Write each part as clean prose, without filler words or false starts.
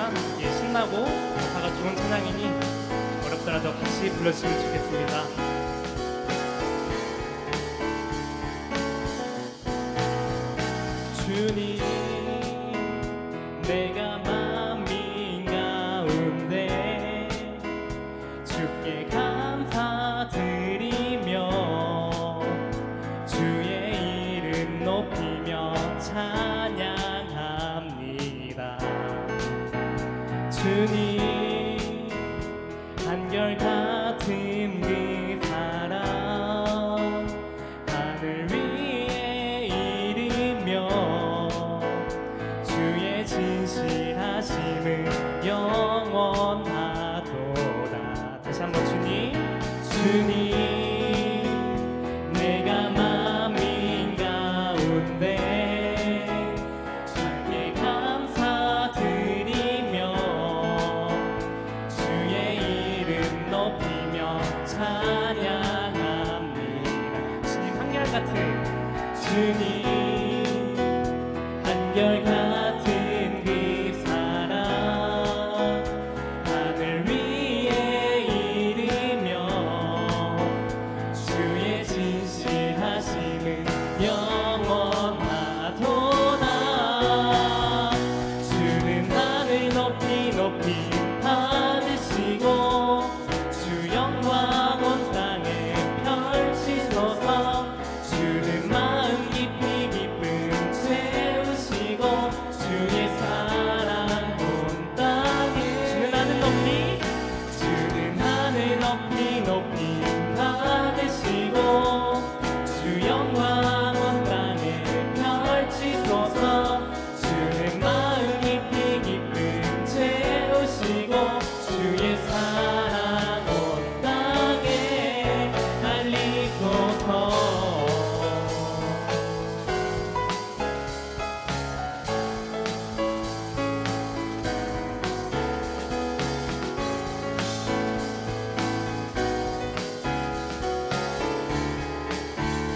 찬양이니까 이게 신나고 가사가 좋은 찬양이니 어렵더라도 같이 불러주시면 좋겠습니다. 주님, 내가 맘이 가운데 주께 감사드리며 주의 이름 높이며 찬양합니다. 주님, 한결같은 그 사랑 하늘 위에 이르며 주의 진실하심은 영원하도다. 다시 한번 주님, 내가 맘인 가운데 주께 감사드리며 주의 이름 높이며 찬양합니다. 주님, 한결같은 그 사랑 하늘 위에 이르며 주의 진실하심은 영원하도다. 주는 하늘 높이 높이 받으시고 주 영광 온 땅에 펼치소서. 주는 마음 깊이 기쁨 채우시고 주의 사랑 온 땅에. 주는 하늘 높이 높이 받으시고 주 영광 온 땅에 펼치소서. 주는 마음 깊이 기쁨 채우시고 주의 사랑 온 땅에 알리소서.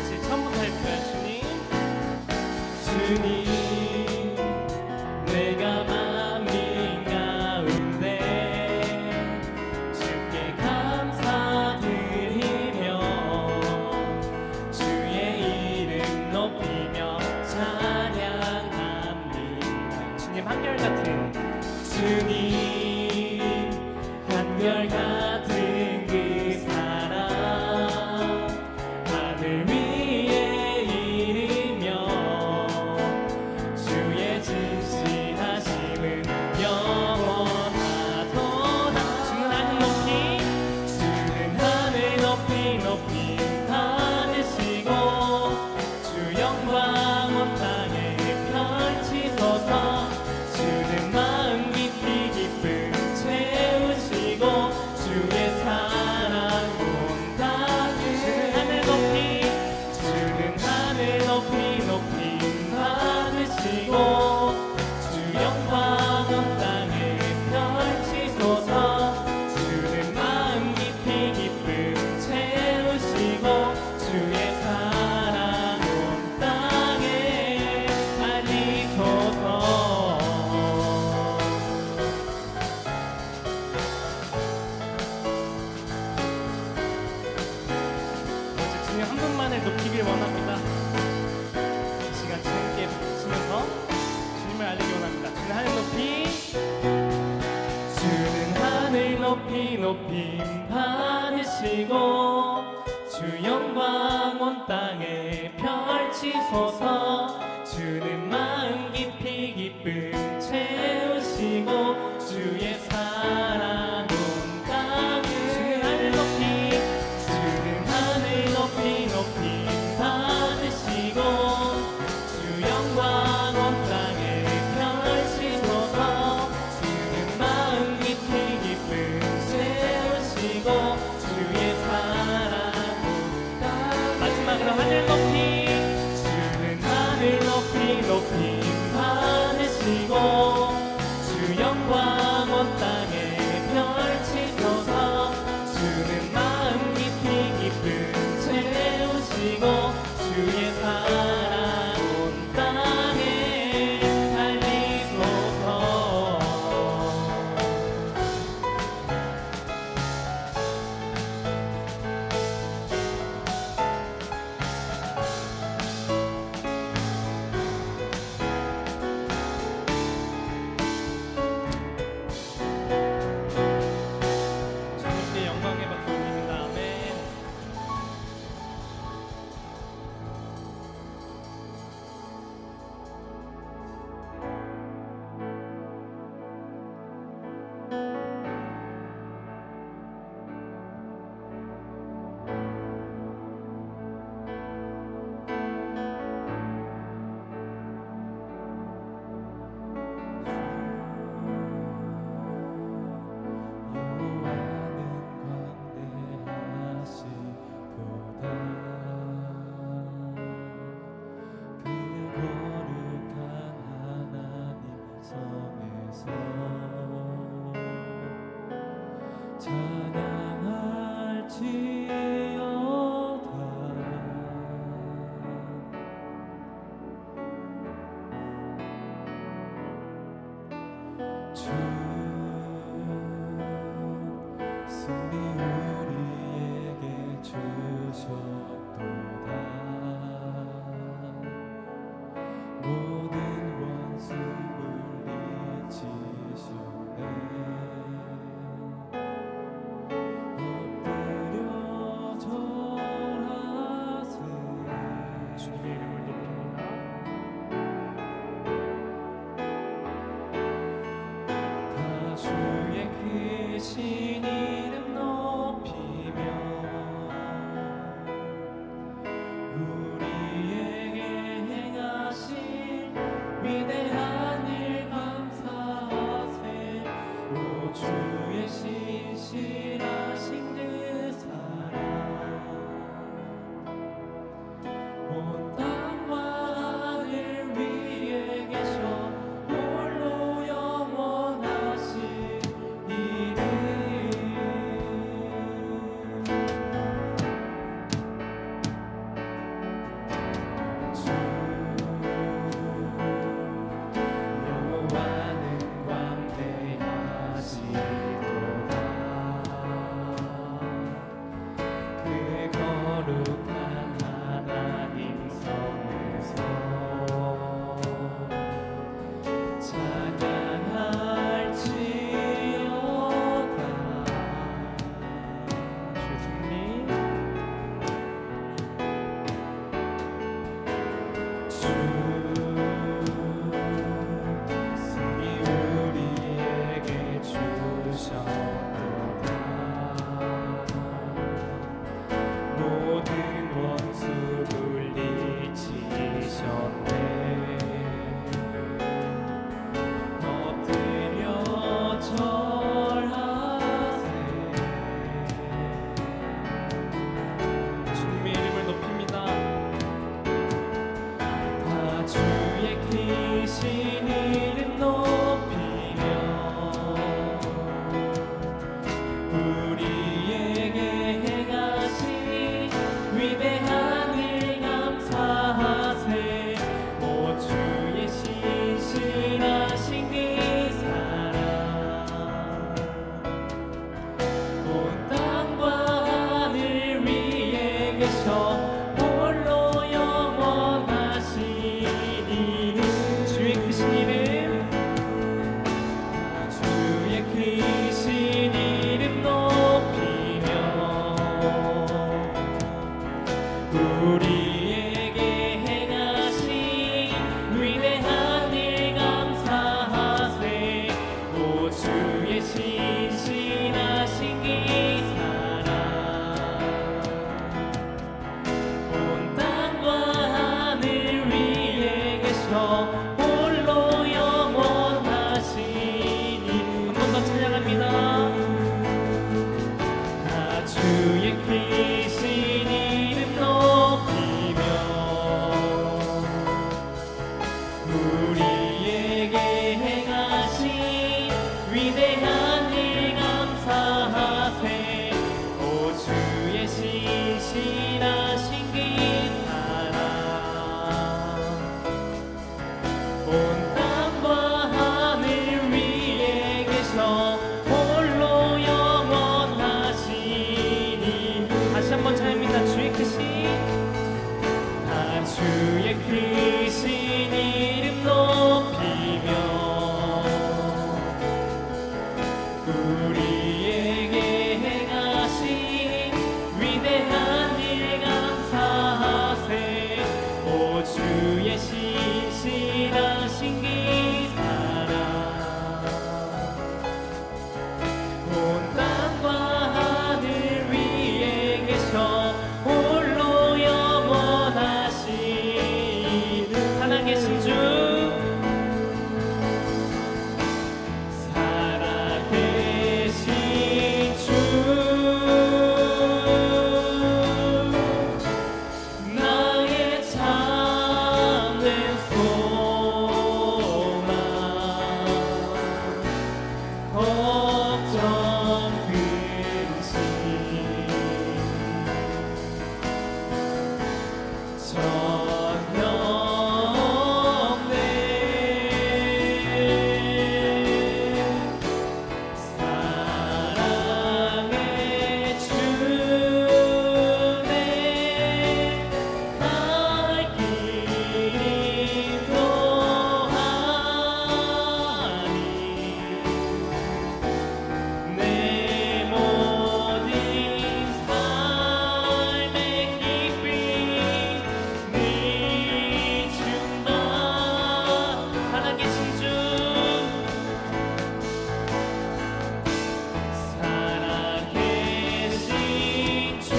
이제 처음부터 할까요? 주님, 내가 맘인 가운데 주께 감사드리며 주의 이름 높이며 찬양합니다. 주님, 한결같은 그 사랑 하늘 위에 이르며 주의 진실하심은 영원하도다. 주는 하늘 높이 높이 받으시고 주 영광 온 땅에 펼치소서. 주는 마음 깊이 기쁨 채우시고 주의 사랑 온 땅에. 주는 하늘 높이 높이 받으시고 주 영광 온 땅에 펼치소서. 주는 마음 깊이 기쁨 채우시고 주의 사랑 온 땅에 알리소서. 먼저 주님 한 분만을 높이길 원합니다. 이 시간 주님께 부르시면서 주님을 알리기 원합니다. 주는 하늘 높이 높이 받으시고 주 영광 온 땅에 펼치소서. 주는 마음 깊이 기쁨 채우시고 주의 사랑 온 땅에. 주는 하늘 높이 높이 받으시고 주 영광 온 땅에 펼치소서. 주는 마음 깊이 기쁨 채우시고 주의 사랑 온 땅에. 마지막으로 하늘 높이. 주는 하늘 높이 높이 받으시고 주 영광 온 땅에 펼치소서. 주는 마음 깊이 기쁨 채우시고 주의 사랑 온 땅에 알리소서. 계셔 홀로 영원하시니 주의 크신 이름 높이며 우리에게 행하신 위대한 일 감사하세 오 주의 신실하신 기사랑 온 땅과 하늘 위에 계셔 홀로 영원하시니 한 번 더 찬양합니다. 주의 크신 이름 높이며 우리에게 행하신 위대한 일 감사하세 오 주의 신실하신 기사랑 온 땅과 하늘 위에 계셔 홀로 다시 한번 찬양합니다. 주의 크신 다 주의 크신 이름 높이며 우리에게 행하신 위대한 일 감사하세 오 주의 신실하신 기사랑 온 땅과 하늘 위에 홀로 영원하신 살아계신 주 살아계신 주 나의 참된 소망 걱정 근심 전혀 없네 사랑의 주네 갈 길 인도하니 내 모든 삶의 깊이 네 충만 살아계신 주 살아계신 주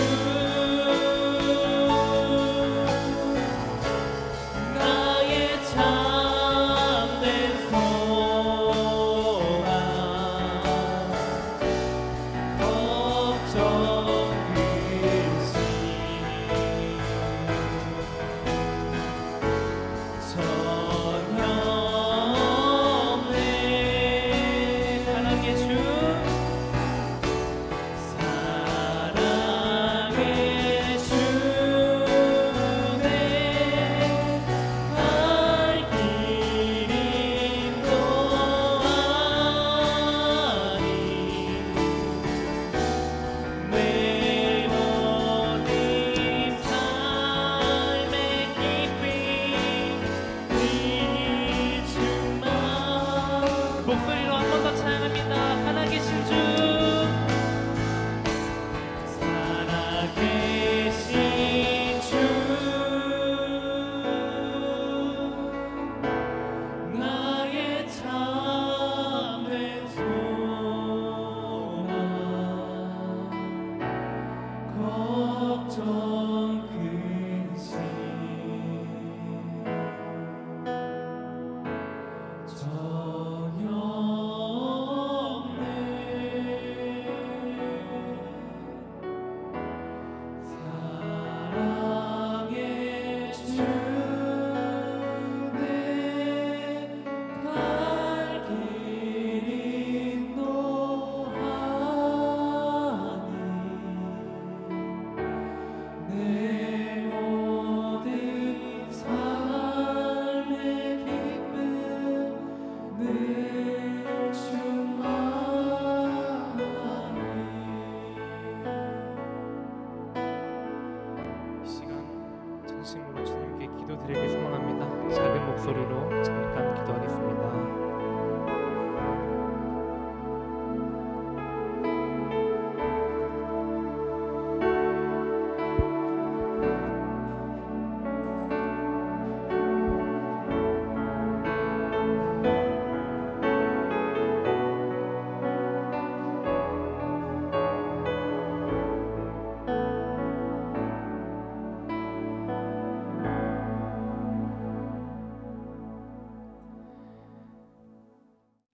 나의 참된 소망 걱정 근심 전혀 없네 사랑의 주 사랑의 주네 갈 길 인도하니 내 모든 삶의 깊이 네 충만 목소리로 한 번 더 찬양합니다. 살아계신 주 살아계신 주 나의 참된 소망 걱정 근심 전혀 없네 사랑의 주네 갈 길 인도하니 내 기도드리길 소망합니다. 작은 목소리로 잠깐 기도하겠습니다.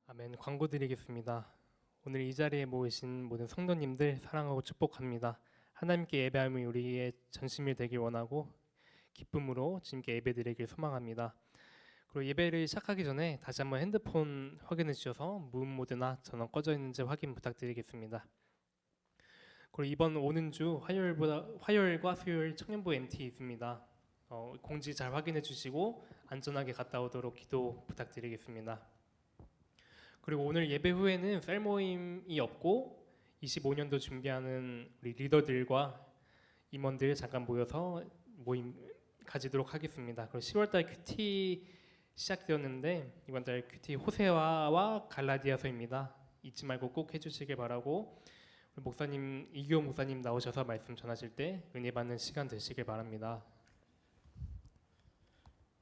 아멘. 광고 드리겠습니다. 오늘 이 자리에 모이신 모든 성도님들 사랑하고 축복합니다. 하나님께 예배함이 우리의 전심이 되길 원하고 기쁨으로 주님께 예배드리길 소망합니다. 그리고 예배를 시작하기 전에 다시 한번 핸드폰 확인해 주셔서 무음 모드나 전원 꺼져 있는지 확인 부탁드리겠습니다. 그리고 이번 오는 주 화요일과 수요일 청년부 MT 있습니다. 공지 잘 확인해 주시고 안전하게 갔다 오도록 기도 부탁드리겠습니다. 그리고 오늘 예배 후에는 셀 모임이 없고 25년도 준비하는 우리 리더들과 임원들 잠깐 모여서 모임 가지도록 하겠습니다. 그리고 10월달 큐티 시작되었는데 이번 달 큐티 호세아와 갈라디아서입니다. 잊지 말고 꼭 해주시길 바라고 우리 목사님 이규호 목사님 나오셔서 말씀 전하실 때 은혜 받는 시간 되시길 바랍니다.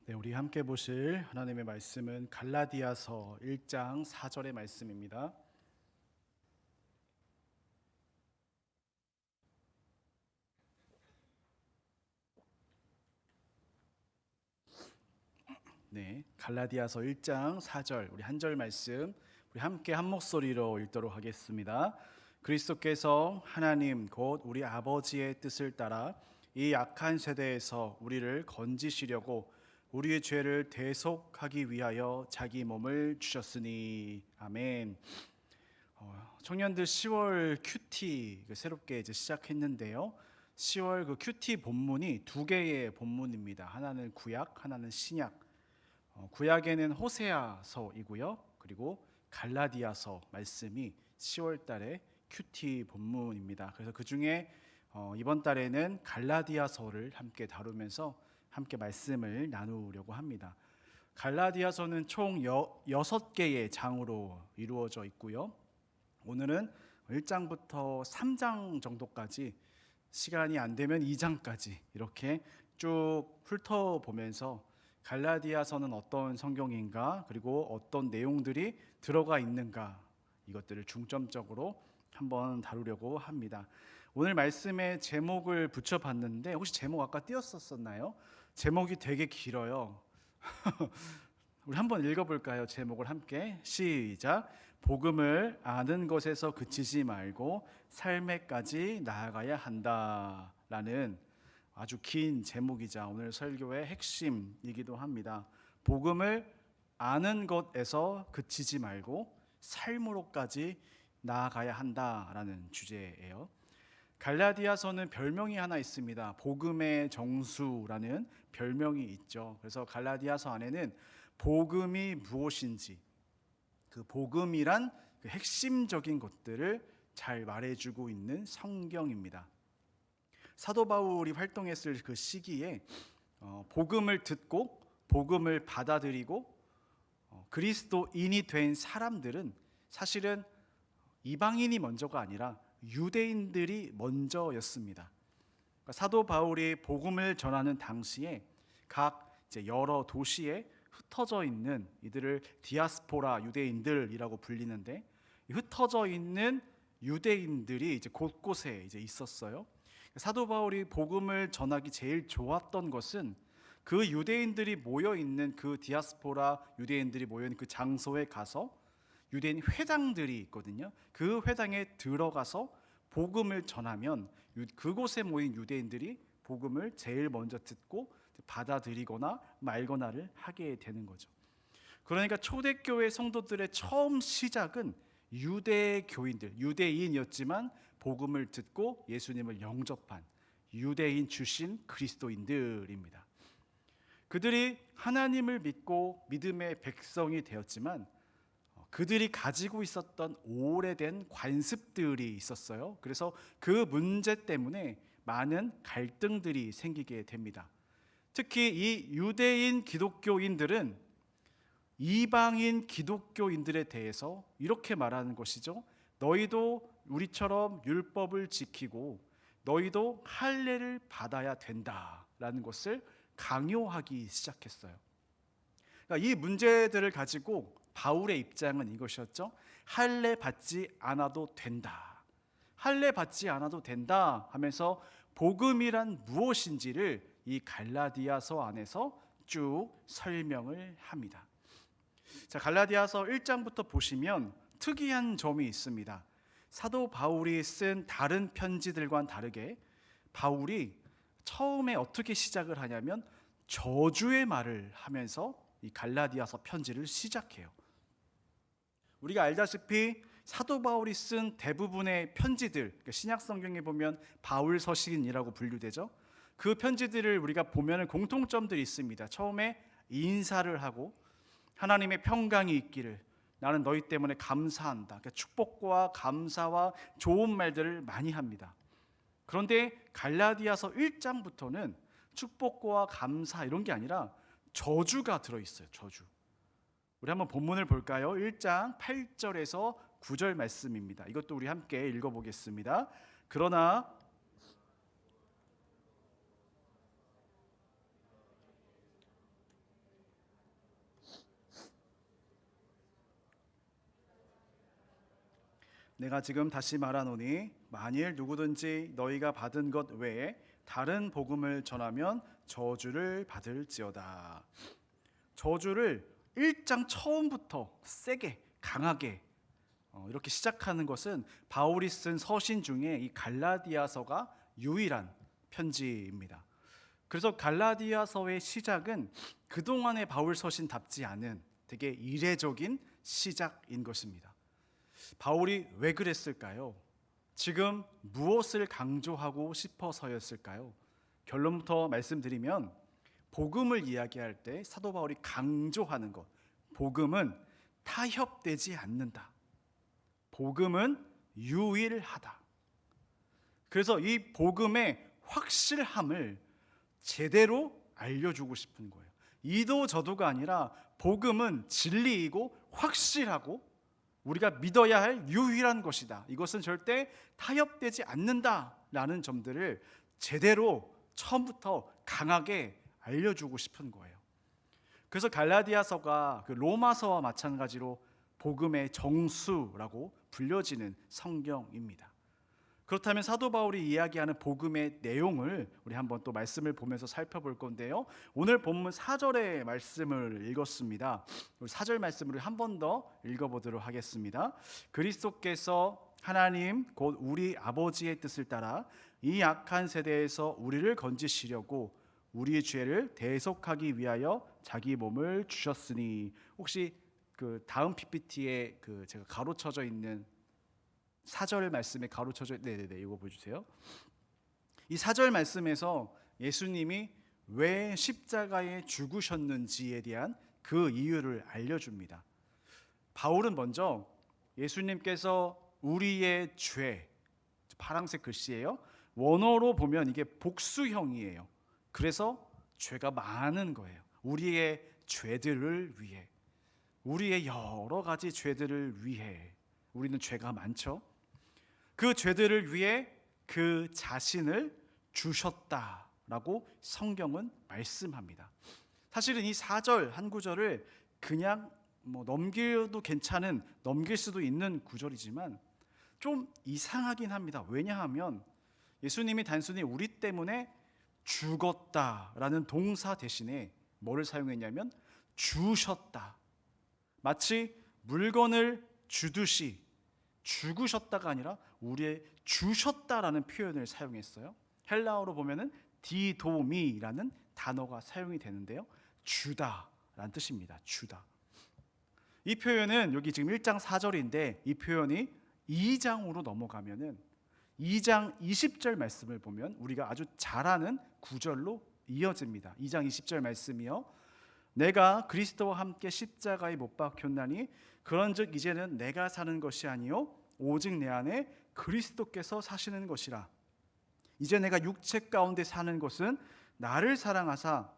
네, 우리 함께 보실 하나님의 말씀은 갈라디아서 1장 4절의 말씀입니다. 네, 갈라디아서 1장 4절 우리 한 절 말씀 우리 함께 한 목소리로 읽도록 하겠습니다. 그리스도께서 하나님 곧 우리 아버지의 뜻을 따라 이 악한 세대에서 우리를 건지시려고 우리의 죄를 대속하기 위하여 자기 몸을 주셨으니 아멘. 청년들 10월 큐티 새롭게 이제 시작했는데요. 10월 그 큐티 본문이 두 개의 본문입니다. 하나는 구약, 하나는 신약. 구약에는 호세아서이고요. 그리고 갈라디아서 말씀이 10월 달에 큐티 본문입니다. 그래서 그 중에 이번 달에는 갈라디아서를 함께 다루면서 함께 말씀을 나누려고 합니다. 갈라디아서는 총 6개의 장으로 이루어져 있고요. 오늘은 1장부터 3장 정도까지 시간이 안 되면 2장까지 이렇게 쭉 훑어보면서 갈라디아서는 어떤 성경인가 그리고 어떤 내용들이 들어가 있는가 이것들을 중점적으로 한번 다루려고 합니다. 오늘 말씀에 제목을 붙여봤는데 혹시 제목 아까 띄었었나요? 제목이 되게 길어요. 우리 한번 읽어볼까요? 제목을 함께 시작. 복음을 아는 것에서 그치지 말고 삶에까지 나아가야 한다라는 아주 긴 제목이자 오늘 설교의 핵심이기도 합니다. 복음을 아는 것에서 그치지 말고 삶으로까지 나아가야 한다라는 주제예요. 갈라디아서는 별명이 하나 있습니다. 복음의 정수라는 별명이 있죠. 그래서 갈라디아서 안에는 복음이 무엇인지 그 복음이란 그 핵심적인 것들을 잘 말해주고 있는 성경입니다. 사도 바울이 활동했을 그 시기에 복음을 듣고 복음을 받아들이고 그리스도인이 된 사람들은 사실은 이방인이 먼저가 아니라 유대인들이 먼저였습니다. 그러니까 사도 바울이 복음을 전하는 당시에 각 이제 여러 도시에 흩어져 있는 이들을 디아스포라 유대인들이라고 불리는데 흩어져 있는 유대인들이 이제 곳곳에 이제 있었어요. 사도 바울이 복음을 전하기 제일 좋았던 것은 그 유대인들이 모여 있는 그 디아스포라 유대인들이 모여 있는 그 장소에 가서 유대인 회당들이 있거든요. 그 회당에 들어가서 복음을 전하면 그곳에 모인 유대인들이 복음을 제일 먼저 듣고 받아들이거나 말거나를 하게 되는 거죠. 그러니까 초대교회 성도들의 처음 시작은 유대교인들, 유대인이었지만 복음을 듣고 예수님을 영접한 유대인 출신 그리스도인들입니다. 그들이 하나님을 믿고 믿음의 백성이 되었지만 그들이 가지고 있었던 오래된 관습들이 있었어요. 그래서 그 문제 때문에 많은 갈등들이 생기게 됩니다. 특히 이 유대인 기독교인들은 이방인 기독교인들에 대해서 이렇게 말하는 것이죠. 너희도 우리처럼 율법을 지키고 너희도 할례를 받아야 된다라는 것을 강요하기 시작했어요. 그러니까 이 문제들을 가지고 바울의 입장은 이것이었죠. 할례 받지 않아도 된다. 할례 받지 않아도 된다 하면서 복음이란 무엇인지를 이 갈라디아서 안에서 쭉 설명을 합니다. 자, 갈라디아서 1장부터 보시면 특이한 점이 있습니다. 사도 바울이 쓴 다른 편지들과는 다르게 바울이 처음에 어떻게 시작을 하냐면 저주의 말을 하면서 이 갈라디아서 편지를 시작해요. 우리가 알다시피 사도 바울이 쓴 대부분의 편지들, 그러니까 신약 성경에 보면 바울 서신이라고 분류되죠. 그 편지들을 우리가 보면 공통점들이 있습니다. 처음에 인사를 하고 하나님의 평강이 있기를, 나는 너희 때문에 감사한다. 그러니까 축복과 감사와 좋은 말들을 많이 합니다. 그런데 갈라디아서 1장부터는 축복과 감사 이런 게 아니라 저주가 들어있어요. 저주. 우리 한번 본문을 볼까요? 1장 8절에서 9절 말씀입니다. 이것도 우리 함께 읽어보겠습니다. 그러나 내가 지금 다시 말하노니 만일 누구든지 너희가 받은 것 외에 다른 복음을 전하면 저주를 받을지어다. 저주를 1장 처음부터 세게 강하게 이렇게 시작하는 것은 바울이 쓴 서신 중에 이 갈라디아서가 유일한 편지입니다. 그래서 갈라디아서의 시작은 그동안의 바울 서신답지 않은 되게 이례적인 시작인 것입니다. 바울이 왜 그랬을까요? 지금 무엇을 강조하고 싶어서였을까요? 결론부터 말씀드리면 복음을 이야기할 때 사도 바울이 강조하는 것, 복음은 타협되지 않는다. 복음은 유일하다. 그래서 이 복음의 확실함을 제대로 알려주고 싶은 거예요. 이도 저도가 아니라 복음은 진리이고 확실하고 우리가 믿어야 할 유일한 것이다. 이것은 절대 타협되지 않는다라는 점들을 제대로 처음부터 강하게 알려주고 싶은 거예요. 그래서 갈라디아서가 그 로마서와 마찬가지로 복음의 정수라고 불려지는 성경입니다. 그렇다면 사도 바울이 이야기하는 복음의 내용을 우리 한번 또 말씀을 보면서 살펴볼 건데요. 오늘 본문 4절의 말씀을 읽었습니다. 4절 말씀을 한 번 더 읽어보도록 하겠습니다. 그리스도께서 하나님 곧 우리 아버지의 뜻을 따라 이 악한 세대에서 우리를 건지시려고 우리의 죄를 대속하기 위하여 자기 몸을 주셨으니, 혹시 그 다음 PPT에 그 제가 가로쳐져 있는 4절 말씀에 가로쳐져 네네네 이거 보여주세요. 이 4절 말씀에서 예수님이 왜 십자가에 죽으셨는지에 대한 그 이유를 알려줍니다. 바울은 먼저 예수님께서 우리의 죄, 파란색 글씨예요. 원어로 보면 이게 복수형이에요. 그래서 죄가 많은 거예요. 우리의 죄들을 위해, 우리의 여러 가지 죄들을 위해, 우리는 죄가 많죠. 그 죄들을 위해 그 자신을 주셨다라고 성경은 말씀합니다. 사실은 이 4절 한 구절을 그냥 넘겨도 괜찮은, 넘길 수도 있는 구절이지만 좀 이상하긴 합니다. 왜냐하면 예수님이 단순히 우리 때문에 죽었다라는 동사 대신에 뭐를 사용했냐면 주셨다. 마치 물건을 주듯이 죽으셨다가 아니라 우리의 주셨다라는 표현을 사용했어요. 헬라어로 보면은 디도미라는 단어가 사용이 되는데요. 주다라는 뜻입니다. 주다. 이 표현은 여기 지금 1장 4절인데 이 표현이 2장으로 넘어가면은 2장 20절 말씀을 보면 우리가 아주 잘 아는 구절로 이어집니다. 2장 20절 말씀이요. 내가 그리스도와 함께 십자가에 못 박혔나니 그런즉 이제는 내가 사는 것이 아니요 오직 내 안에 그리스도께서 사시는 것이라. 이제 내가 육체 가운데 사는 것은 나를 사랑하사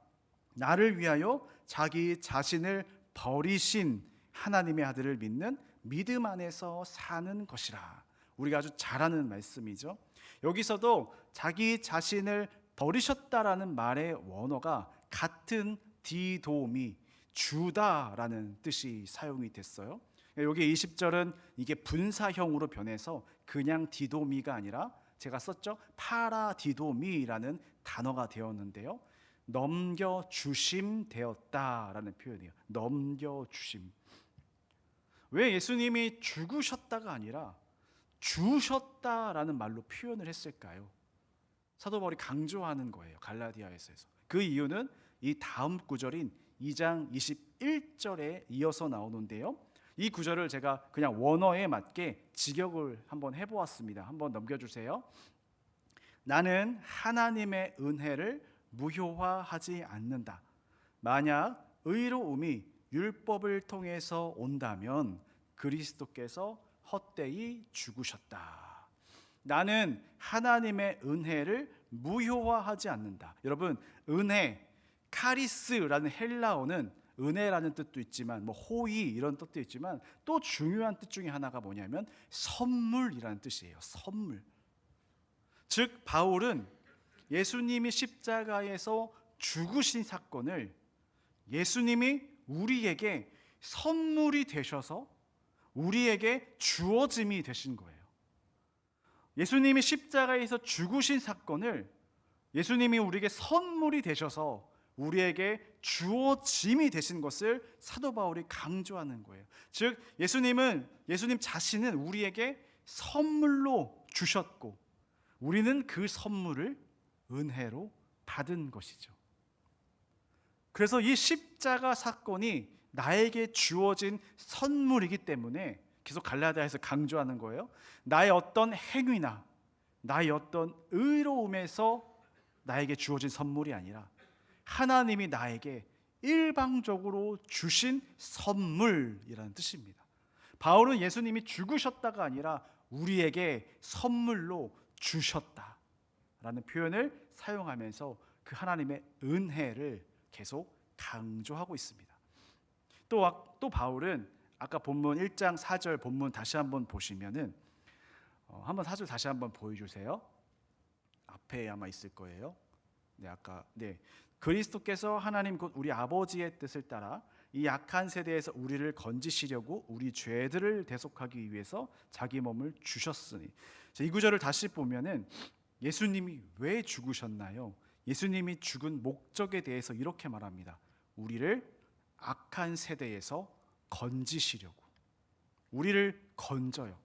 나를 위하여 자기 자신을 버리신 하나님의 아들을 믿는 믿음 안에서 사는 것이라. 우리가 아주 잘 아는 말씀이죠. 여기서도 자기 자신을 버리셨다라는 말의 원어가 같은 디도미, 주다라는 뜻이 사용이 됐어요. 여기 20절은 이게 분사형으로 변해서 그냥 디도미가 아니라 제가 썼죠, 파라디도미라는 단어가 되었는데요, 넘겨주심 되었다라는 표현이에요. 넘겨주심. 왜 예수님이 죽으셨다가 아니라 주셨다라는 말로 표현을 했을까요? 사도 바울이 강조하는 거예요, 갈라디아에서. 그 이유는 이 다음 구절인 2장 21절에 이어서 나오는데요, 이 구절을 제가 그냥 원어에 맞게 직역을 한번 해보았습니다. 한번 넘겨주세요. 나는 하나님의 은혜를 무효화하지 않는다. 만약 의로움이 율법을 통해서 온다면 그리스도께서 헛되이 죽으셨다. 나는 하나님의 은혜를 무효화하지 않는다. 여러분, 은혜, 카리스라는 헬라어는 은혜라는 뜻도 있지만 호의 이런 뜻도 있지만 또 중요한 뜻 중에 하나가 뭐냐면 선물이라는 뜻이에요. 선물. 즉 바울은 예수님이 십자가에서 죽으신 사건을 예수님이 우리에게 선물이 되셔서 우리에게 주어짐이 되신 거예요. 예수님이 십자가에서 죽으신 사건을 예수님이 우리에게 선물이 되셔서 우리에게 주어짐이 되신 것을 사도 바울이 강조하는 거예요. 즉 예수님 자신은 우리에게 선물로 주셨고 우리는 그 선물을 은혜로 받은 것이죠. 그래서 이 십자가 사건이 나에게 주어진 선물이기 때문에 계속 갈라디아에서 강조하는 거예요. 나의 어떤 행위나 나의 어떤 의로움에서 나에게 주어진 선물이 아니라 하나님이 나에게 일방적으로 주신 선물이라는 뜻입니다. 바울은 예수님이 죽으셨다가 아니라 우리에게 선물로 주셨다라는 표현을 사용하면서 그 하나님의 은혜를 계속 강조하고 있습니다. 또 바울은 아까 본문 1장 4절 본문 다시 한번 보시면은 한번 4절 다시 한번 보여주세요. 앞에 아마 있을 거예요. 그리스도께서 하나님 곧 우리 아버지의 뜻을 따라 이 약한 세대에서 우리를 건지시려고 우리 죄들을 대속하기 위해서 자기 몸을 주셨으니. 이 구절을 다시 보면은 예수님이 왜 죽으셨나요? 예수님이 죽은 목적에 대해서 이렇게 말합니다. 우리를 악한 세대에서 건지시려고. 우리를 건져요.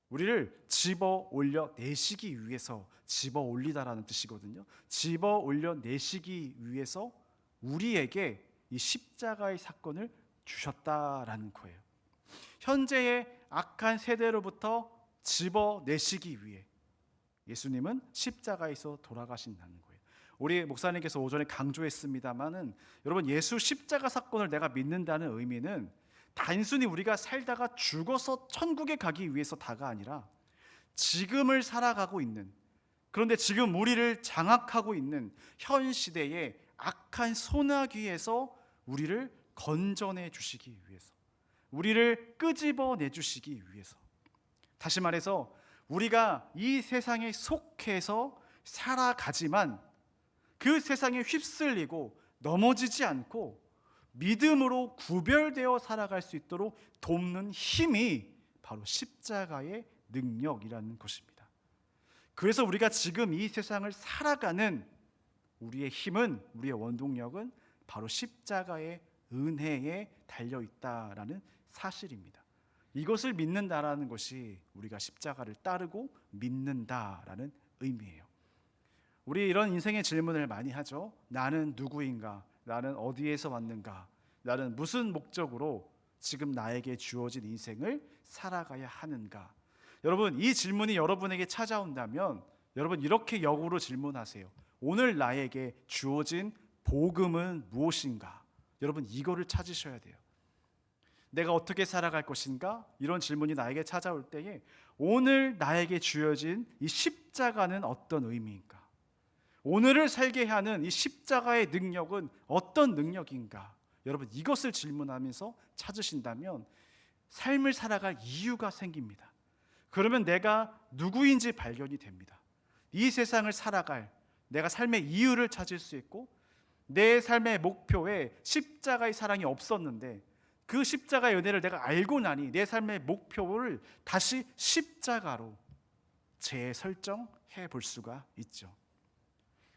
우리를 집어 올려 내시기 위해서, 집어 올리다라는 뜻이거든요. 집어 올려 내시기 위해서 우리에게 이 십자가의 사건을 주셨다라는 거예요. 현재의 악한 세대로부터 집어 내시기 위해 예수님은 십자가에서 돌아가신다는 거예요. 우리 목사님께서 오전에 강조했습니다마는 여러분, 예수 십자가 사건을 내가 믿는다는 의미는 단순히 우리가 살다가 죽어서 천국에 가기 위해서다가 아니라 지금을 살아가고 있는, 그런데 지금 우리를 장악하고 있는 현 시대의 악한 소나기에서 우리를 건져내 주시기 위해서, 우리를 끄집어내 주시기 위해서, 다시 말해서 우리가 이 세상에 속해서 살아가지만 그 세상에 휩쓸리고 넘어지지 않고 믿음으로 구별되어 살아갈 수 있도록 돕는 힘이 바로 십자가의 능력이라는 것입니다. 그래서 우리가 지금 이 세상을 살아가는 우리의 힘은, 우리의 원동력은 바로 십자가의 은혜에 달려있다라는 사실입니다. 이것을 믿는다라는 것이 우리가 십자가를 따르고 믿는다라는 의미예요. 우리 이런 인생의 질문을 많이 하죠. 나는 누구인가? 나는 어디에서 왔는가? 나는 무슨 목적으로 지금 나에게 주어진 인생을 살아가야 하는가? 여러분, 이 질문이 여러분에게 찾아온다면 여러분 이렇게 역으로 질문하세요. 오늘 나에게 주어진 복음은 무엇인가? 여러분 이거를 찾으셔야 돼요. 내가 어떻게 살아갈 것인가? 이런 질문이 나에게 찾아올 때에 오늘 나에게 주어진 이 십자가는 어떤 의미인가? 오늘을 살게 하는 이 십자가의 능력은 어떤 능력인가? 여러분 이것을 질문하면서 찾으신다면 삶을 살아갈 이유가 생깁니다. 그러면 내가 누구인지 발견이 됩니다. 이 세상을 살아갈 내가 삶의 이유를 찾을 수 있고 내 삶의 목표에 십자가의 사랑이 없었는데 그 십자가의 은혜를 내가 알고 나니 내 삶의 목표를 다시 십자가로 재설정해 볼 수가 있죠.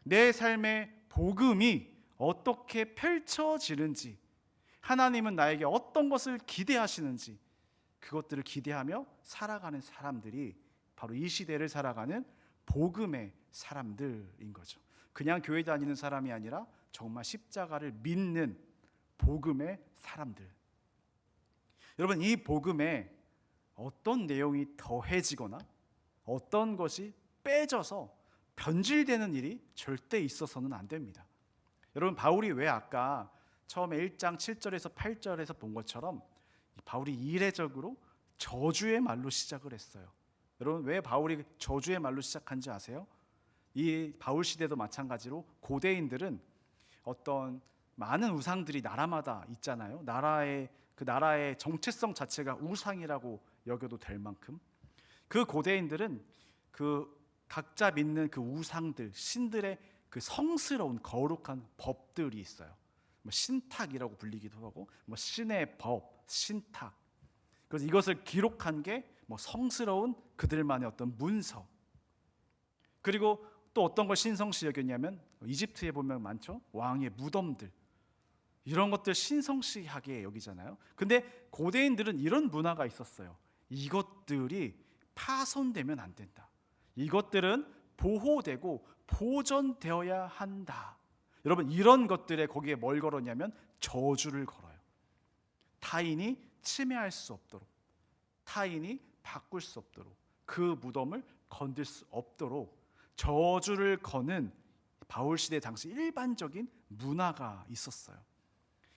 내 삶의 복음이 어떻게 펼쳐지는지, 하나님은 나에게 어떤 것을 기대하시는지 그것들을 기대하며 살아가는 사람들이 바로 이 시대를 살아가는 복음의 사람들인 거죠. 그냥 교회 다니는 사람이 아니라 정말 십자가를 믿는 복음의 사람들. 여러분 이 복음에 어떤 내용이 더해지거나 어떤 것이 빼져서 변질되는 일이 절대 있어서는 안 됩니다. 여러분 바울이 왜 아까 처음에 1장 7절에서 8절에서 본 것처럼 바울이 이례적으로 저주의 말로 시작을 했어요. 여러분 왜 바울이 저주의 말로 시작한지 아세요? 이 바울 시대도 마찬가지로 고대인들은 어떤 많은 우상들이 나라마다 있잖아요. 그 나라의 정체성 자체가 우상이라고 여겨도 될 만큼 그 고대인들은 그 각자 믿는 그 우상들, 신들의 그 성스러운 거룩한 법들이 있어요. 뭐 신탁이라고 불리기도 하고, 뭐 신의 법, 신탁. 그래서 이것을 기록한 게 뭐 성스러운 그들만의 어떤 문서. 그리고 또 어떤 걸 신성시 여겼냐면 이집트에 보면 많죠. 왕의 무덤들. 이런 것들 신성시하게 여기잖아요. 근데 고대인들은 이런 문화가 있었어요. 이것들이 파손되면 안 된다. 이것들은 보호되고 보존되어야 한다. 여러분 이런 것들에 거기에 뭘 걸었냐면 저주를 걸어요. 타인이 침해할 수 없도록, 타인이 바꿀 수 없도록, 그 무덤을 건들 수 없도록 저주를 거는 바울 시대 당시 일반적인 문화가 있었어요.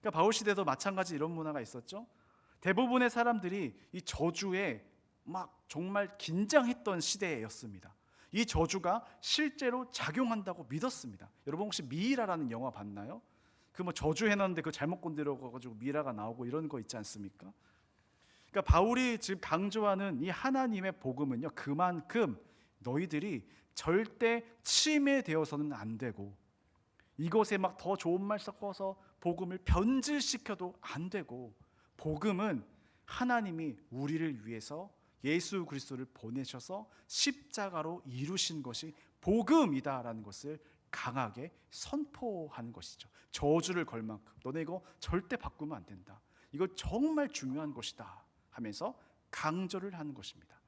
그러니까 바울 시대도 마찬가지 이런 문화가 있었죠. 대부분의 사람들이 이 저주에 막 정말 긴장했던 시대였습니다. 이 저주가 실제로 작용한다고 믿었습니다. 여러분 혹시 미이라라는 영화 봤나요? 그 뭐 저주 해놨는데 그 잘못 건드려가지고 미이라가 나오고 이런 거 있지 않습니까? 그러니까 바울이 지금 강조하는 이 하나님의 복음은요, 그만큼 너희들이 절대 침해되어서는 안 되고 이것에 막 더 좋은 말 섞어서 복음을 변질시켜도 안 되고, 복음은 하나님이 우리를 위해서 예수 그리스도를 보내셔서 십자가로 이루신 것이 복음이다라는 것을 강하게 선포하는 것이죠. 저주를 걸 만큼 너네 이거 절대 바꾸면 안 된다. 이거 정말 중요한 것이다 하면서 강조를 하는 것입니다.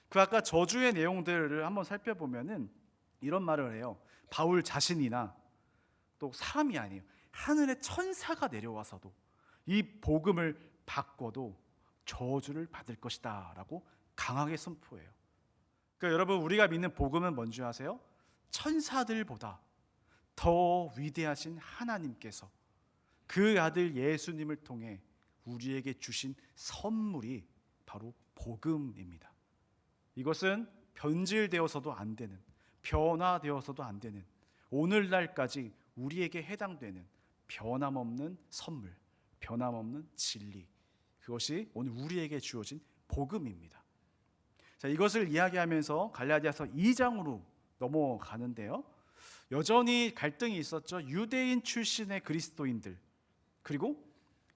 그 아까 저주의 내용들을 한번 살펴보면은 이런 말을 해요. 바울 자신이나 또 사람이 아니에요. 하늘의 천사가 내려와서도 이 복음을 바꿔도 저주를 받을 것이다 라고 강하게 선포해요. 그러니까 여러분 우리가 믿는 복음은 뭔지 아세요? 천사들보다 더 위대하신 하나님께서 그 아들 예수님을 통해 우리에게 주신 선물이 바로 복음입니다. 이것은 변질되어서도 안 되는, 변화되어서도 안 되는, 오늘날까지 우리에게 해당되는 변함없는 선물, 변함없는 진리, 그것이 오늘 우리에게 주어진 복음입니다. 자, 이것을 이야기하면서 갈라디아서 2장으로 넘어가는데요. 여전히 갈등이 있었죠. 유대인 출신의 그리스도인들, 그리고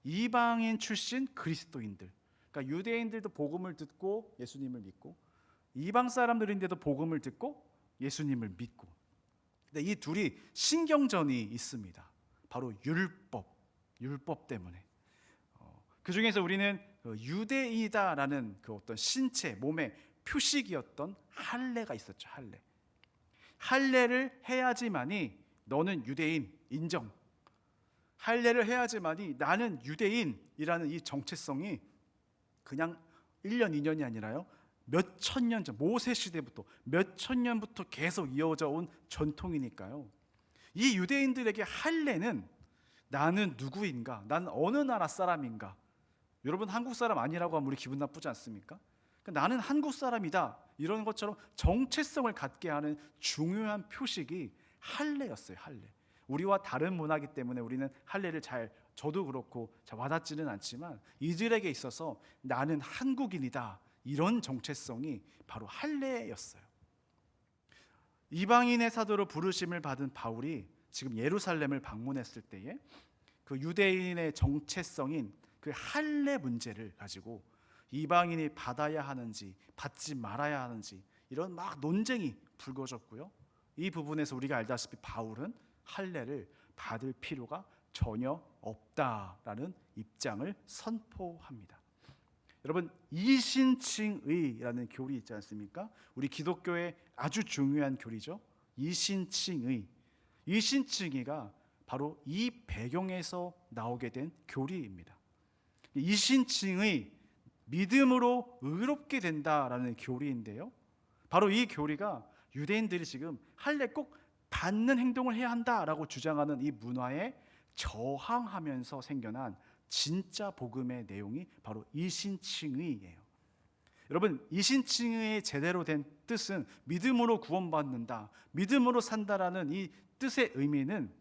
이방인 출신 그리스도인들. 그러니까 유대인들도 복음을 듣고 예수님을 믿고, 이방 사람들인데도 복음을 듣고 예수님을 믿고. 근데 이 둘이 신경전이 있습니다. 바로 율법 때문에. 그 중에서 우리는 유대이다라는 그 어떤 신체, 몸의 표식이었던 할례가 있었죠. 할례를 해야지만이 너는 유대인 인정. 할례를 해야지만이 나는 유대인이라는 이 정체성이 그냥 1년, 2년이 아니라요. 몇 천 년 전, 모세 시대부터 몇 천 년부터 계속 이어져 온 전통이니까요. 이 유대인들에게 할례는 나는 누구인가? 난 어느 나라 사람인가? 여러분 한국 사람 아니라고 하면 우리 기분 나쁘지 않습니까? 그러니까 나는 한국 사람이다 이런 것처럼 정체성을 갖게 하는 중요한 표식이 할례였어요. 할례. 우리와 다른 문화이기 때문에 우리는 할례를 저도 그렇고 잘 와닿지는 않지만 이들에게 있어서 나는 한국인이다, 이런 정체성이 바로 할례였어요. 이방인의 사도로 부르심을 받은 바울이 지금 예루살렘을 방문했을 때에 그 유대인의 정체성인 그 할례 문제를 가지고 이방인이 받아야 하는지 받지 말아야 하는지 이런 막 논쟁이 불거졌고요. 이 부분에서 우리가 알다시피 바울은 할례를 받을 필요가 전혀 없다라는 입장을 선포합니다. 여러분, 이신칭의라는 교리 있지 않습니까? 우리 기독교의 아주 중요한 교리죠. 이신칭의가 바로 이 배경에서 나오게 된 교리입니다. 이신칭의, 믿음으로 의롭게 된다라는 교리인데요, 바로 이 교리가 유대인들이 지금 할례 꼭 받는 행동을 해야 한다라고 주장하는 이 문화에 저항하면서 생겨난 진짜 복음의 내용이 바로 이신칭의예요. 여러분, 이신칭의의 제대로 된 뜻은 믿음으로 구원받는다, 믿음으로 산다라는 이 뜻의 의미는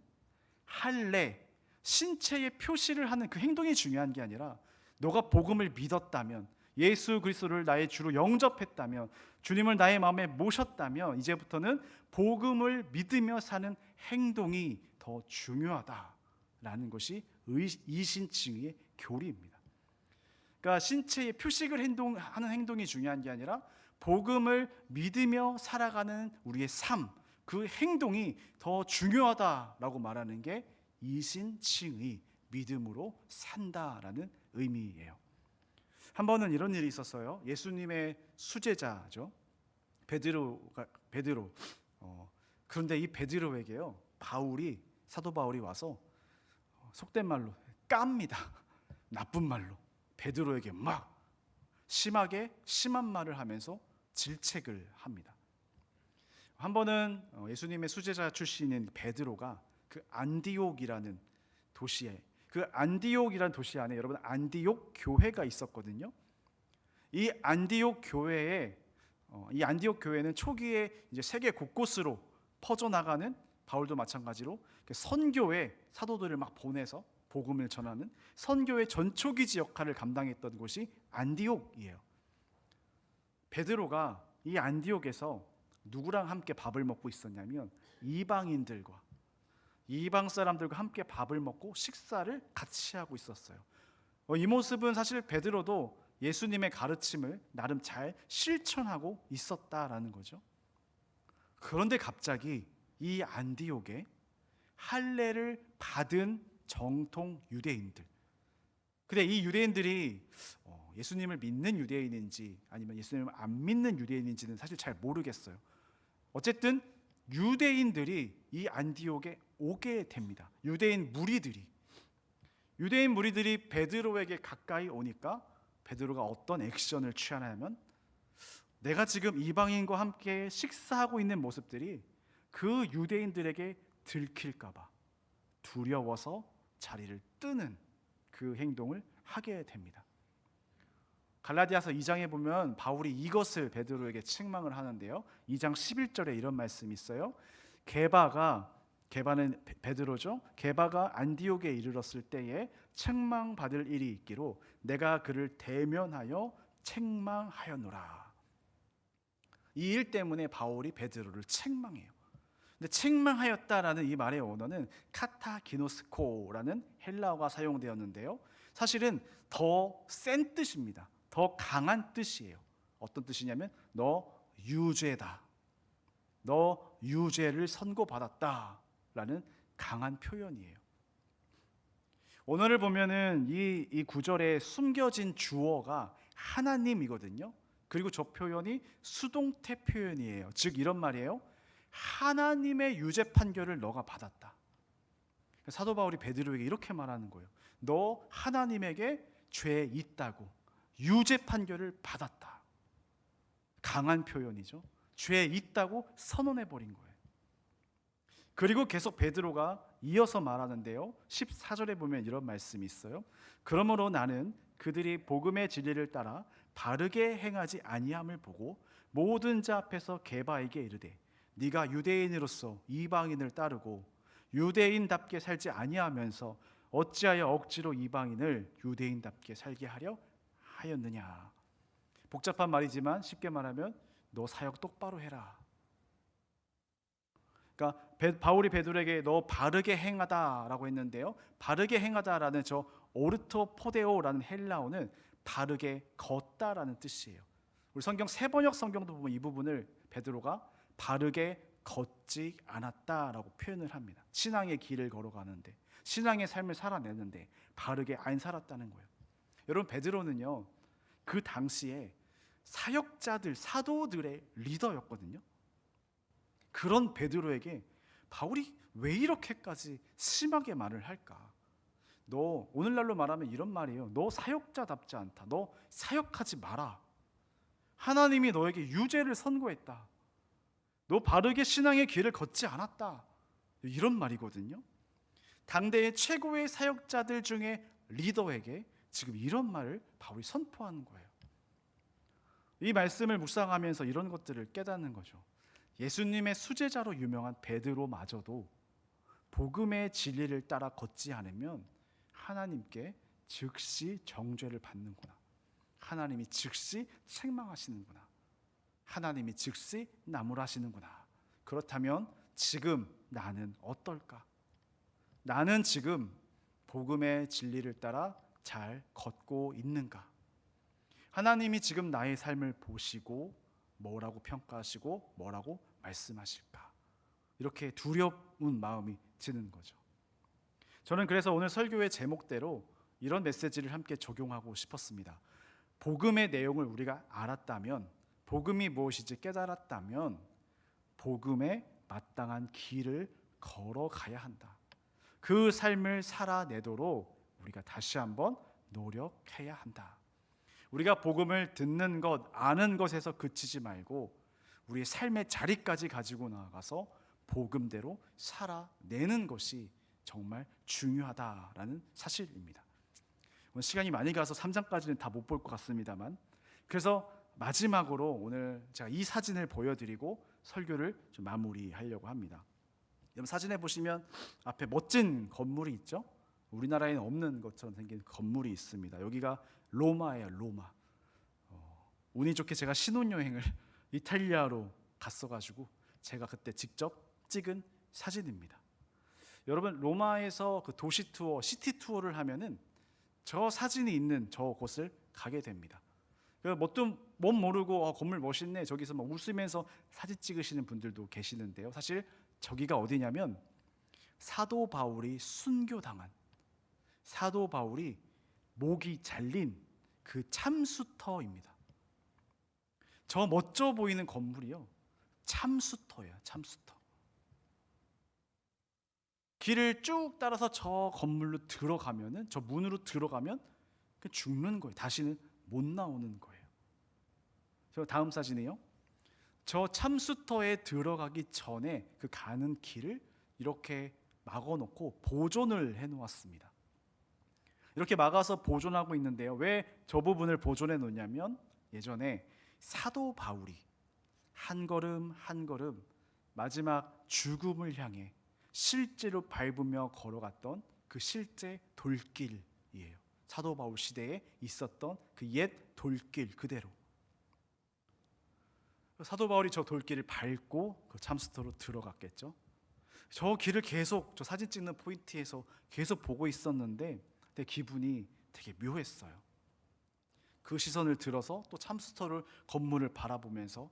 할례, 신체의 표시를 하는 그 행동이 중요한 게 아니라 너가 복음을 믿었다면, 예수 그리스도를 나의 주로 영접했다면, 주님을 나의 마음에 모셨다면 이제부터는 복음을 믿으며 사는 행동이 더 중요하다라는 것이 이신칭의의 교리입니다. 그러니까 신체의 표식을 하는 행동이 중요한 게 아니라 복음을 믿으며 살아가는 우리의 삶, 그 행동이 더 중요하다라고 말하는 게 이신칭의, 믿음으로 산다라는 의미예요. 한 번은 이런 일이 있었어요. 예수님의 수제자죠, 베드로. 그런데 이 베드로에게요, 사도 바울이 와서 속된 말로 깝니다. 나쁜 말로 베드로에게 막 심한 말을 하면서 질책을 합니다. 한 번은 예수님의 수제자 출신인 베드로가 그 안디옥이라는 도시에, 그 안디옥이라는 도시 안에 여러분 안디옥 교회가 있었거든요. 이 안디옥 교회는 초기에 이제 세계 곳곳으로 퍼져나가는, 바울도 마찬가지로 선교의 사도들을 막 보내서 복음을 전하는 선교의 전초기지 역할을 감당했던 곳이 안디옥이에요. 베드로가 이 안디옥에서 누구랑 함께 밥을 먹고 있었냐면 이방 사람들과 함께 밥을 먹고 식사를 같이 하고 있었어요. 이 모습은 사실 베드로도 예수님의 가르침을 나름 잘 실천하고 있었다라는 거죠. 그런데 갑자기 이 안디옥에 할례를 받은 정통 유대인들, 근데 이 유대인들이 예수님을 믿는 유대인인지 아니면 예수님을 안 믿는 유대인인지는 사실 잘 모르겠어요. 어쨌든 유대인들이 이 안디옥에 오게 됩니다. 유대인 무리들이 베드로에게 가까이 오니까 베드로가 어떤 액션을 취하냐면, 내가 지금 이방인과 함께 식사하고 있는 모습들이 그 유대인들에게 들킬까 봐 두려워서 자리를 뜨는 그 행동을 하게 됩니다. 갈라디아서 2장에 보면 바울이 이것을 베드로에게 책망을 하는데요, 2장 11절에 이런 말씀이 있어요. 게바는 베드로죠. 게바가 안디옥에 이르렀을 때에 책망받을 일이 있기로 내가 그를 대면하여 책망하였노라. 이 일 때문에 바울이 베드로를 책망해요. 근데 책망하였다라는 이 말의 원어는 카타기노스코라는 헬라어가 사용되었는데요, 사실은 더 센 뜻입니다. 더 강한 뜻이에요. 어떤 뜻이냐면 너 유죄다, 너 유죄를 선고받았다라는 강한 표현이에요. 오늘을 보면은 이 구절에 숨겨진 주어가 하나님이거든요. 그리고 저 표현이 수동태 표현이에요. 즉 이런 말이에요. 하나님의 유죄 판결을 너가 받았다. 사도 바울이 베드로에게 이렇게 말하는 거예요. 너 하나님에게 죄 있다고 유죄 판결을 받았다. 강한 표현이죠. 죄 있다고 선언해 버린 거예요. 그리고 계속 베드로가 이어서 말하는데요, 14절에 보면 이런 말씀이 있어요. 그러므로 나는 그들이 복음의 진리를 따라 바르게 행하지 아니함을 보고 모든 자 앞에서 게바에게 이르되 네가 유대인으로서 이방인을 따르고 유대인답게 살지 아니하면서 어찌하여 억지로 이방인을 유대인답게 살게 하려 하였느냐. 복잡한 말이지만 쉽게 말하면 너 사역 똑바로 해라. 그러니까 바울이 베드로에게 너 바르게 행하다라고 했는데요. 바르게 행하다라는 저 오르토포데오라는 헬라어는 바르게 걷다라는 뜻이에요. 우리 성경 세번역 성경도 보면 이 부분을 베드로가 바르게 걷지 않았다라고 표현을 합니다. 신앙의 길을 걸어가는데, 신앙의 삶을 살아내는데 바르게 안 살았다는 거예요. 여러분, 베드로는요 그 당시에 사역자들, 사도들의 리더였거든요. 그런 베드로에게 바울이 왜 이렇게까지 심하게 말을 할까? 너, 오늘날로 말하면 이런 말이에요. 너 사역자답지 않다. 너 사역하지 마라. 하나님이 너에게 유죄를 선고했다. 너 바르게 신앙의 길을 걷지 않았다. 이런 말이거든요. 당대의 최고의 사역자들 중에 리더에게 지금 이런 말을 바울이 선포하는 거예요. 이 말씀을 묵상하면서 이런 것들을 깨닫는 거죠. 예수님의 수제자로 유명한 베드로마저도 복음의 진리를 따라 걷지 않으면 하나님께 즉시 정죄를 받는구나. 하나님이 즉시 책망하시는구나. 하나님이 즉시 나무라시는구나. 그렇다면 지금 나는 어떨까? 나는 지금 복음의 진리를 따라 잘 걷고 있는가? 하나님이 지금 나의 삶을 보시고 뭐라고 평가하시고 뭐라고 말씀하실까? 이렇게 두려운 마음이 드는 거죠. 저는 그래서 오늘 설교의 제목대로 이런 메시지를 함께 적용하고 싶었습니다. 복음의 내용을 우리가 알았다면, 복음이 무엇인지 깨달았다면 복음에 마땅한 길을 걸어가야 한다. 그 삶을 살아내도록 우리가 다시 한번 노력해야 한다. 우리가 복음을 듣는 것, 아는 것에서 그치지 말고 우리의 삶의 자리까지 가지고 나아가서 복음대로 살아내는 것이 정말 중요하다라는 사실입니다. 오늘 시간이 많이 가서 3장까지는 다 못 볼 것 같습니다만, 그래서 마지막으로 오늘 제가 이 사진을 보여드리고 설교를 좀 마무리하려고 합니다. 여러분, 사진에 보시면 앞에 멋진 건물이 있죠? 우리나라에는 없는 것처럼 생긴 건물이 있습니다. 여기가 로마예요, 로마. 운이 좋게 제가 신혼여행을 이탈리아로 갔어가지고 제가 그때 직접 찍은 사진입니다. 여러분, 로마에서 그 도시 투어, 시티 투어를 하면은 저 사진이 있는 저 곳을 가게 됩니다. 뭣도 못 모르고 건물 멋있네, 저기서 막 웃으면서 사진 찍으시는 분들도 계시는데요. 사실 저기가 어디냐면 사도 바울이 순교당한, 사도 바울이 목이 잘린 그 참수터입니다. 저 멋져 보이는 건물이요, 참수터예요. 참수터. 길을 쭉 따라서 저 건물로 들어가면은, 저 문으로 들어가면 죽는 거예요. 다시는 못 나오는 거예요. 저 다음 사진이요. 저 참수터에 들어가기 전에 그 가는 길을 이렇게 막아놓고 보존을 해놓았습니다. 이렇게 막아서 보존하고 있는데요. 왜 저 부분을 보존해 놓냐면 예전에 사도 바울이 한 걸음 한 걸음 마지막 죽음을 향해 실제로 밟으며 걸어갔던 그 실제 돌길이에요. 사도 바울 시대에 있었던 그 옛 돌길 그대로. 사도 바울이 저 돌길을 밟고 그 참수터로 들어갔겠죠. 저 길을 계속, 저 사진 찍는 포인트에서 계속 보고 있었는데 내 기분이 되게 묘했어요. 그 시선을 들어서 또 참수터를, 건물을 바라보면서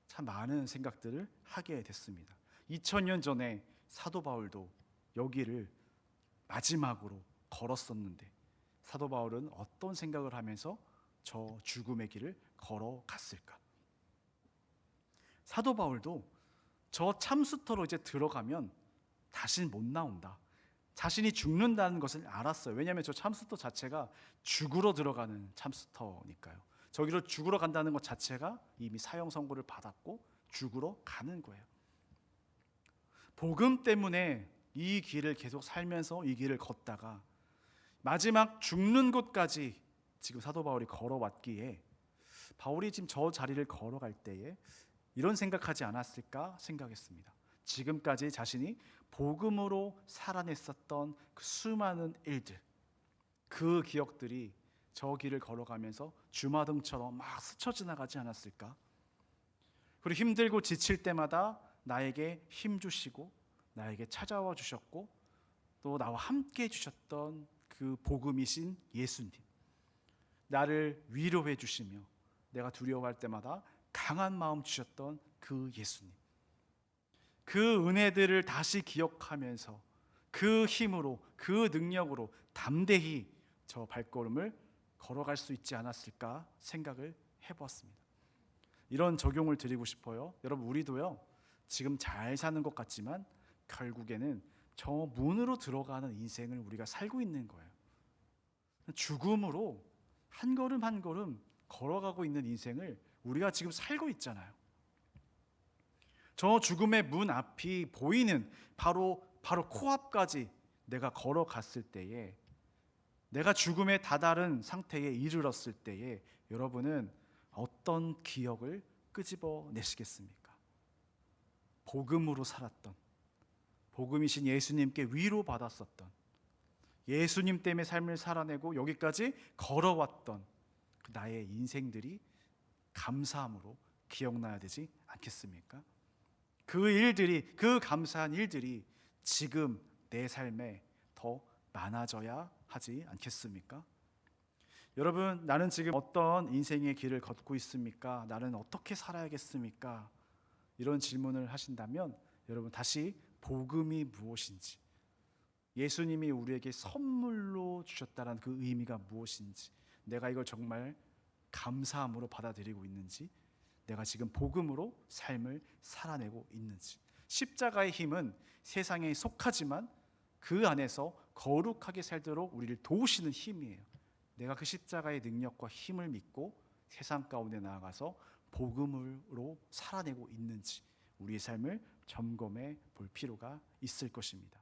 참 많은 생각들을 하게 됐습니다. 2000년 전에 사도 바울도 여기를 마지막으로 걸었었는데 사도 바울은 어떤 생각을 하면서 저 죽음의 길을 걸어갔을까? 사도 바울도 저 참수터로 이제 들어가면 다시는 못 나온다, 자신이 죽는다는 것을 알았어요. 왜냐하면 저 참수터 자체가 죽으러 들어가는 참수터니까요. 저기로 죽으러 간다는 것 자체가 이미 사형 선고를 받았고 죽으러 가는 거예요. 복음 때문에 이 길을 계속 살면서 이 길을 걷다가 마지막 죽는 곳까지 지금 사도 바울이 걸어왔기에 바울이 지금 저 자리를 걸어갈 때에 이런 생각하지 않았을까 생각했습니다. 지금까지 자신이 복음으로 살아냈었던 그 수많은 일들, 그 기억들이 저 길을 걸어가면서 주마등처럼 막 스쳐 지나가지 않았을까? 그리고 힘들고 지칠 때마다 나에게 힘 주시고 나에게 찾아와 주셨고 또 나와 함께 해주셨던 그 복음이신 예수님, 나를 위로해 주시며 내가 두려워할 때마다 강한 마음 주셨던 그 예수님, 그 은혜들을 다시 기억하면서 그 힘으로 그 능력으로 담대히 저 발걸음을 걸어갈 수 있지 않았을까 생각을 해보았습니다. 이런 적용을 드리고 싶어요. 여러분, 우리도요 지금 잘 사는 것 같지만 결국에는 저 문으로 들어가는 인생을 우리가 살고 있는 거예요. 죽음으로 한 걸음 한 걸음 걸어가고 있는 인생을 우리가 지금 살고 있잖아요. 저 죽음의 문 앞이 보이는 바로 코앞까지 내가 걸어갔을 때에, 내가 죽음에 다다른 상태에 이르렀을 때에 여러분은 어떤 기억을 끄집어내시겠습니까? 복음으로 살았던, 복음이신 예수님께 위로받았었던, 예수님 때문에 삶을 살아내고 여기까지 걸어왔던 그 나의 인생들이 감사함으로 기억나야 되지 않겠습니까? 그 일들이, 그 감사한 일들이 지금 내 삶에 더 많아져야 하지 않겠습니까? 여러분, 나는 지금 어떤 인생의 길을 걷고 있습니까? 나는 어떻게 살아야겠습니까? 이런 질문을 하신다면 여러분, 다시 복음이 무엇인지, 예수님이 우리에게 선물로 주셨다는 그 의미가 무엇인지, 내가 이걸 정말 감사함으로 받아들이고 있는지, 내가 지금 복음으로 삶을 살아내고 있는지. 십자가의 힘은 세상에 속하지만 그 안에서 거룩하게 살도록 우리를 도우시는 힘이에요. 내가 그 십자가의 능력과 힘을 믿고 세상 가운데 나아가서 복음으로 살아내고 있는지 우리의 삶을 점검해 볼 필요가 있을 것입니다.